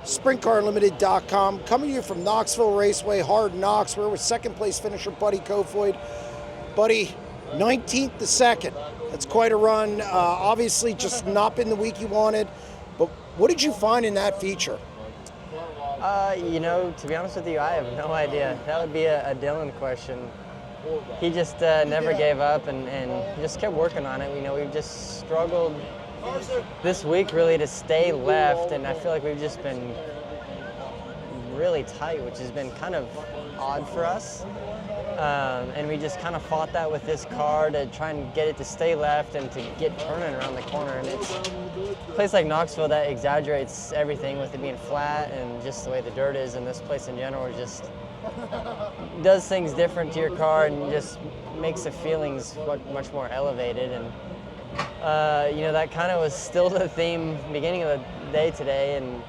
SprintCarUnlimited.com, coming to you from Knoxville Raceway, Hard Knox. We're with second place finisher Buddy Kofoid. Buddy, 19th-to-second. That's quite a run. Obviously, just not been the week you wanted. But what did you find in that feature? To be honest with you, I have no idea. That would be a Dylan question. He just never gave up and just kept working on it. We've just struggled this week really to stay left, and I feel like we've just been really tight, which has been kind of odd for us. And we just kind of fought that with this car to try and get it to stay left and to get turning around the corner. And it's a place like Knoxville that exaggerates everything with it being flat and just the way the dirt is. And this place in general just does things different to your car and just makes the feelings much more elevated. And that kind of was still the theme beginning of the day today. And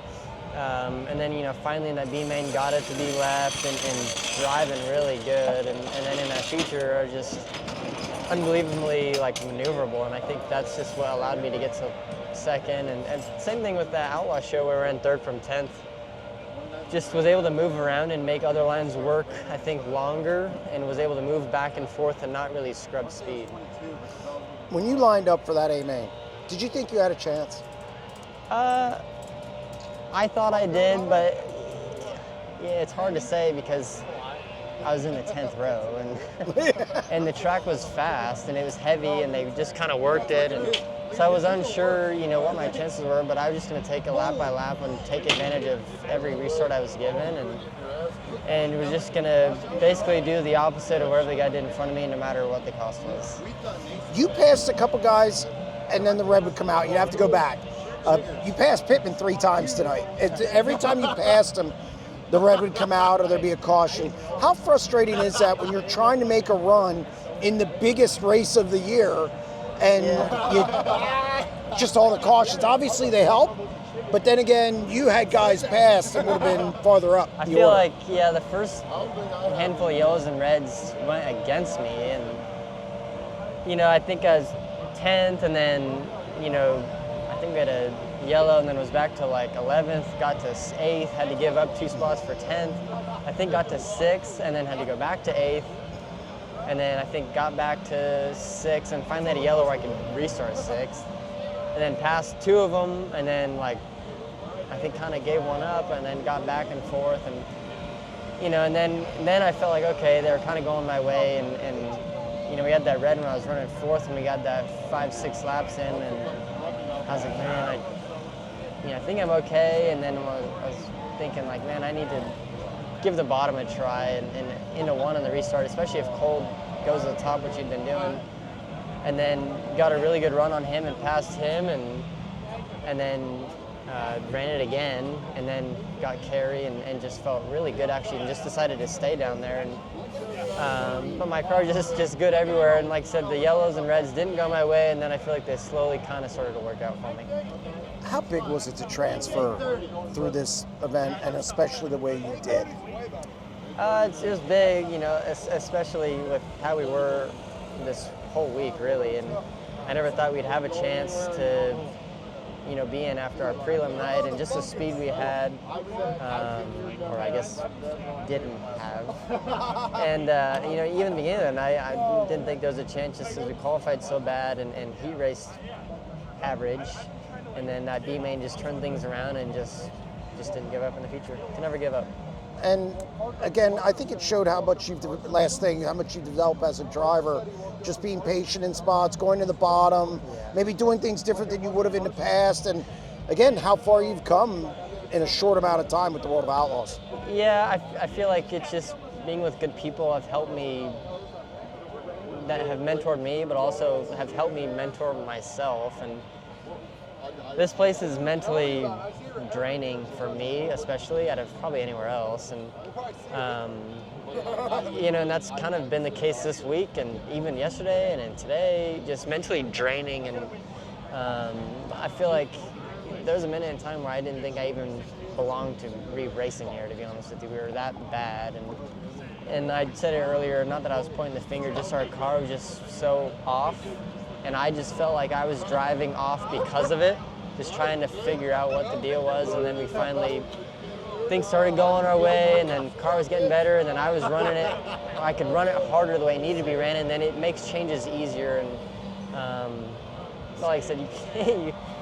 then, finally in that B-Main got it to be left and driving really good. And then in that feature are just unbelievably maneuverable. And I think that's just what allowed me to get to second. And same thing with the Outlaw show where we ran third from 10th. Just was able to move around and make other lines work, I think, longer, and was able to move back and forth and not really scrub speed. When you lined up for that A-Main, did you think you had a chance? I thought I did, but yeah, it's hard to say because I was in the 10th row, and and the track was fast and it was heavy, and they just kind of worked it, and so I was unsure, what my chances were. But I was just going to take it lap by lap and take advantage of every restart I was given, and was just going to basically do the opposite of whatever the guy did in front of me, no matter what the cost was. You passed a couple guys, and then the red would come out. You'd have to go back. You passed Pittman 3 times tonight. Every time you passed him, the red would come out or there'd be a caution. How frustrating is that when you're trying to make a run in the biggest race of the year and you just all the cautions? Obviously they help, but then again, you had guys pass that would have been farther up. I feel like, the first handful of yellows and reds went against me, and I think I was 10th, and then, I think we had a yellow and then was back to 11th, got to 8th, had to give up 2 spots for 10th. I think got to 6th and then had to go back to 8th. And then I think got back to 6th and finally had a yellow where I could restart 6th. And then passed 2 of them and then I think kind of gave one up and then got back and forth. And, and then I felt like, okay, they were kind of going my way. And we had that red when I was running 4th and we got that 5-6 laps in. And I was like, man, I think I'm okay. And then I was thinking, man, I need to give the bottom a try and into 1 on the restart, especially if Cole goes to the top, which he'd been doing. And then got a really good run on him and passed him, and then ran it again, and then got carry and just felt really good actually, and just decided to stay down there. And but my car just good everywhere, and like I said, the yellows and reds didn't go my way, and then I feel like they slowly kind of started to work out for me. How big was it to transfer through this event, and especially the way you did? It was big, especially with how we were this whole week, really, and I never thought we'd have a chance to be in after our prelim night, and just the speed we had, or I guess didn't have. And, even in the beginning of the night, I didn't think there was a chance just because we qualified so bad, and he raced average. And then that B-Main just turned things around and just didn't give up in the feature. Can never give up. And again, I think it showed how much you've developed as a driver, just being patient in spots, going to the bottom, maybe doing things different than you would have in the past, and again, how far you've come in a short amount of time with the World of Outlaws. Yeah, I feel like it's just being with good people have helped me, that have mentored me, but also have helped me mentor myself. And this place is mentally draining for me, especially, out of probably anywhere else. And, and that's kind of been the case this week, and even yesterday and then today, just mentally draining. And I feel like there was a minute in time where I didn't think I even belonged to racing here, to be honest with you. We were that bad. And I said it earlier, not that I was pointing the finger, just our car was just so off. And I just felt like I was driving off because of it. just trying to figure out what the deal was, and then we finally, things started going our way, and then car was getting better, and then I was running it. I could run it harder the way it needed to be ran, and then it makes changes easier. And like I said, you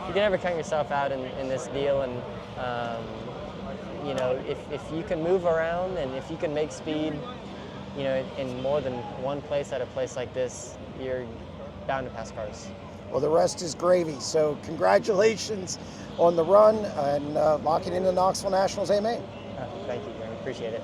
can never count yourself out in this deal. And you know, if you can move around and if you can make speed, you know, in more than one place at a place like this, you're bound to pass cars. Well, the rest is gravy. So congratulations on the run and locking in the Knoxville Nationals A-Main. Thank you, Jeremy. Appreciate it.